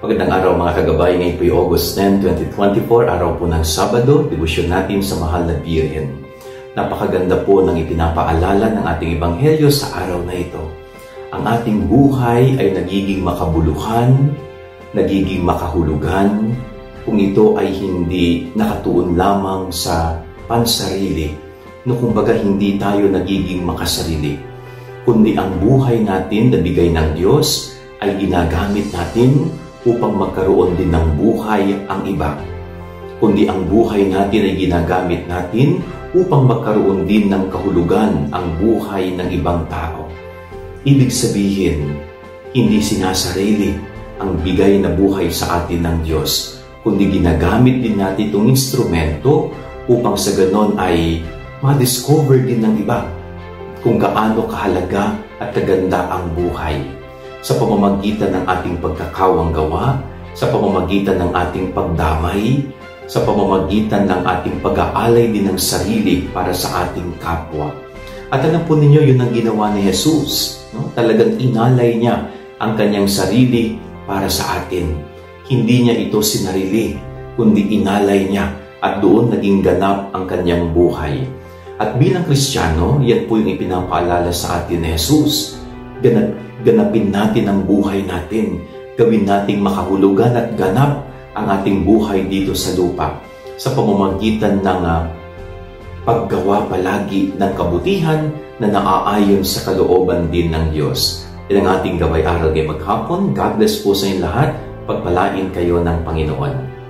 Magandang araw mga kagabay, ngayon po yung August 10, 2024, araw po ng Sabado, debosyon natin sa mahal na Birhen. Napakaganda po ng ipinapaalala ng ating Ebanghelyo sa araw na ito. Ang ating buhay ay nagiging makabuluhan, nagiging makahulugan, kung ito ay hindi nakatuon lamang sa pansarili, no kumbaga hindi tayo nagiging makasarili, kundi ang buhay natin na bigay ng Diyos ay ginagamit natin upang magkaroon din ng buhay ang iba. Kundi ang buhay natin ay ginagamit natin upang magkaroon din ng kahulugan ang buhay ng ibang tao. Ibig sabihin, hindi sinasarili ang bigay na buhay sa atin ng Diyos, kundi ginagamit din natin itong instrumento upang sa ganon ay ma-discover din ng iba kung gaano kahalaga at kaganda ang buhay. Sa pamamagitan ng ating pagkakawang gawa, sa pamamagitan ng ating pagdamay, sa pamamagitan ng ating pag-aalay din ng sarili para sa ating kapwa. At alam po ninyo, yun ang ginawa ni Jesus. No? Talagang inalay niya ang kanyang sarili para sa atin. Hindi niya ito sinarili, kundi inalay niya at doon naging ganap ang kanyang buhay. At bilang Kristiyano, yan po yung ipinapaalala sa atin ni Jesus. Ganapin natin ang buhay natin. Gawin nating makahulugan at ganap ang ating buhay dito sa lupa sa pamamagitan ng paggawa palagi ng kabutihan na naaayon sa kalooban din ng Diyos. Yan ang ating gabay aral ngayong maghapon. God bless po sa inyo lahat. Pagpalain kayo ng Panginoon.